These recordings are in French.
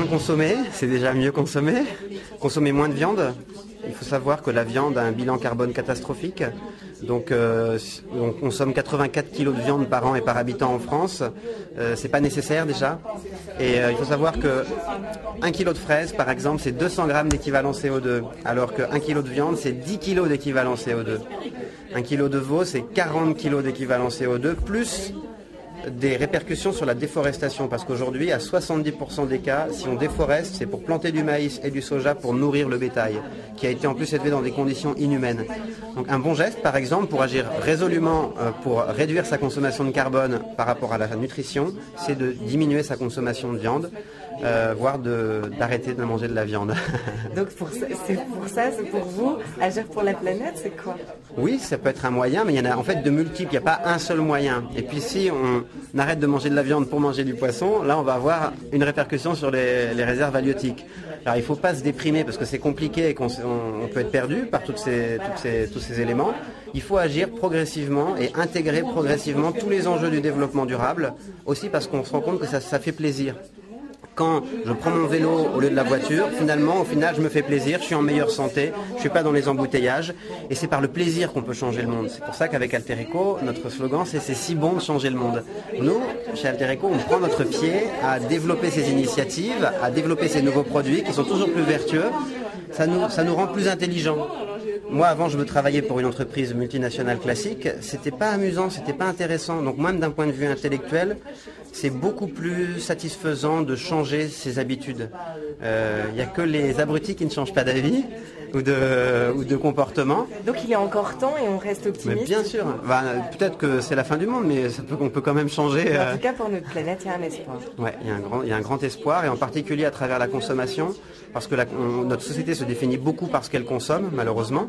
consommer, c'est déjà mieux consommer. Consommer moins de viande. Il faut savoir que la viande a un bilan carbone catastrophique. Donc on consomme 84 kg de viande par an et par habitant en France. C'est pas nécessaire déjà. Et il faut savoir que 1 kg de fraises, par exemple, c'est 200 grammes d'équivalent CO2, alors que 1 kg de viande, c'est 10 kg d'équivalent CO2. 1 kg de veau, c'est 40 kg d'équivalent CO2, plus des répercussions sur la déforestation, parce qu'aujourd'hui, à 70% des cas, si on déforeste, c'est pour planter du maïs et du soja pour nourrir le bétail, qui a été en plus élevé dans des conditions inhumaines. Donc un bon geste, par exemple, pour agir résolument pour réduire sa consommation de carbone par rapport à la nutrition, c'est de diminuer sa consommation de viande, voire d'arrêter de manger de la viande. Donc c'est pour vous, agir pour la planète, c'est quoi? Oui, ça peut être un moyen, mais il y en a en fait de multiples, il n'y a pas un seul moyen. Et puis si on arrête de manger de la viande pour manger du poisson, là on va avoir une répercussion sur les réserves halieutiques. Alors il ne faut pas se déprimer parce que c'est compliqué et qu'on peut être perdu par tous ces éléments. Il faut agir progressivement et intégrer progressivement tous les enjeux du développement durable, aussi parce qu'on se rend compte que ça fait plaisir. Quand je prends mon vélo au lieu de la voiture, au final, je me fais plaisir, je suis en meilleure santé, je ne suis pas dans les embouteillages. Et c'est par le plaisir qu'on peut changer le monde. C'est pour ça qu'avec Altereco, notre slogan, c'est si bon de changer le monde. Nous, chez Altereco, on prend notre pied à développer ces initiatives, à développer ces nouveaux produits qui sont toujours plus vertueux. Ça nous rend plus intelligents. Moi, avant, je me travaillais pour une entreprise multinationale classique. C'était pas amusant, c'était pas intéressant. Donc, même d'un point de vue intellectuel, c'est beaucoup plus satisfaisant de changer ses habitudes. Il n'y a que les abrutis qui ne changent pas d'avis ou de comportement. Donc, il est encore temps et on reste optimiste. Mais bien sûr. Peut-être que c'est la fin du monde, mais on peut quand même changer. En tout cas, pour notre planète, il y a un espoir. Ouais, il y a un grand espoir, et en particulier à travers la consommation, parce que notre société se définit beaucoup par ce qu'elle consomme, malheureusement.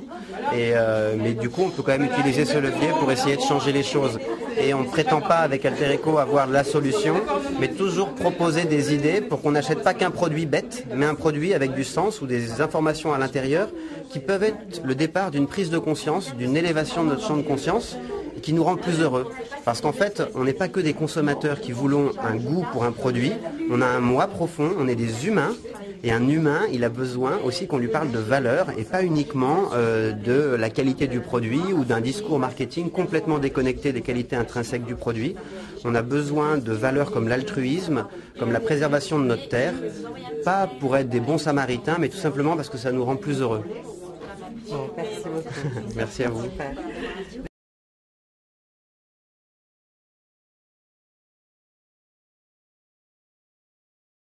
Mais du coup, on peut quand même utiliser ce levier pour essayer de changer les choses. Et on ne prétend pas avec Altereco avoir la solution, mais toujours proposer des idées pour qu'on n'achète pas qu'un produit bête, mais un produit avec du sens ou des informations à l'intérieur qui peuvent être le départ d'une prise de conscience, d'une élévation de notre champ de conscience et qui nous rend plus heureux. Parce qu'en fait, on n'est pas que des consommateurs qui voulons un goût pour un produit, on a un moi profond, on est des humains. Et un humain, il a besoin aussi qu'on lui parle de valeur et pas uniquement de la qualité du produit ou d'un discours marketing complètement déconnecté des qualités intrinsèques du produit. On a besoin de valeurs comme l'altruisme, comme la préservation de notre terre, pas pour être des bons samaritains, mais tout simplement parce que ça nous rend plus heureux. Bon, merci beaucoup. Merci à vous. Super.